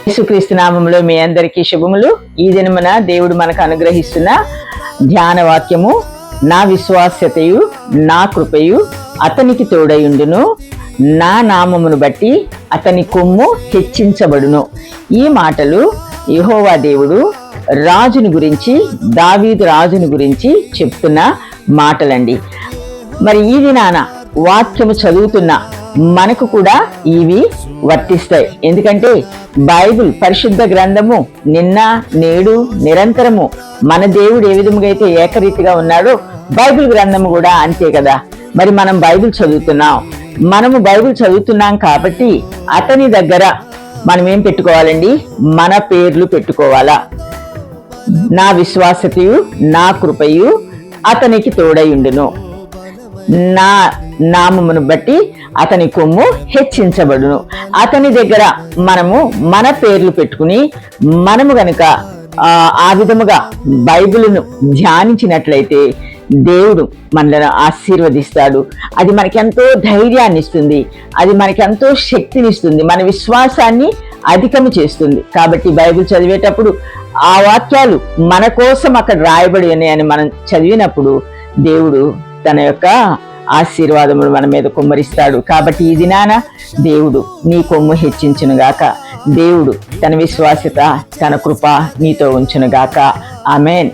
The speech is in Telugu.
యేసుక్రీస్తు నామములో మీ అందరికీ శుభములు. ఈ దినమున దేవుడు మనకు అనుగ్రహిస్తున్న ధ్యాన వాక్యము, నా విశ్వాస్యతయు నా కృపయు అతనికి తోడయుండును, నా నామమును బట్టి అతని కొమ్ము హెచ్చించబడును. ఈ మాటలు యెహోవా దేవుడు రాజుని గురించి, దావీదు రాజుని గురించి చెప్తున్న మాటలండి. మరి ఈ దినాన వాక్యము చదువుతున్న మనకు కూడా ఇవి వర్తిస్తాయి. ఎందుకంటే బైబిల్ పరిశుద్ధ గ్రంథము నిన్న నేడు నిరంతరము మన దేవుడు ఏ విధముగా అయితే ఏకరీతిగా ఉన్నాడో బైబిల్ గ్రంథము కూడా అంతే కదా. మరి మనం బైబిల్ చదువుతున్నాం కాబట్టి అతని దగ్గర మనం ఏం పెట్టుకోవాలండి? మన పేర్లు పెట్టుకోవాలా. నా విశ్వాసతయు నా కృపయు అతనికి తోడయుండును, నా నామమును బట్టి అతని కొమ్ము హెచ్చించబడును. అతని దగ్గర మనము మన పేర్లు పెట్టుకుని మనము గనుక ఆ విధముగా బైబిలును ధ్యానించినట్లయితే దేవుడు మనలను ఆశీర్వదిస్తాడు. అది మనకెంతో ధైర్యాన్ని ఇస్తుంది, అది మనకెంతో శక్తినిస్తుంది, మన విశ్వాసాన్ని అధికము చేస్తుంది. కాబట్టి బైబిల్ చదివేటప్పుడు ఆ వాక్యాలు మన కోసం అక్కడ రాయబడి ఉన్నాయని మనం చదివినప్పుడు దేవుడు తన యొక్క ఆశీర్వాదములు మన మీద కుమ్మరిస్తాడు. కాబట్టి ఈ దినాన దేవుడు నీ కొమ్ము హెచ్చించునుగాక. దేవుడు తన విశ్వాసత, తన కృప నీతో ఉంచునుగాక. ఆమేన్.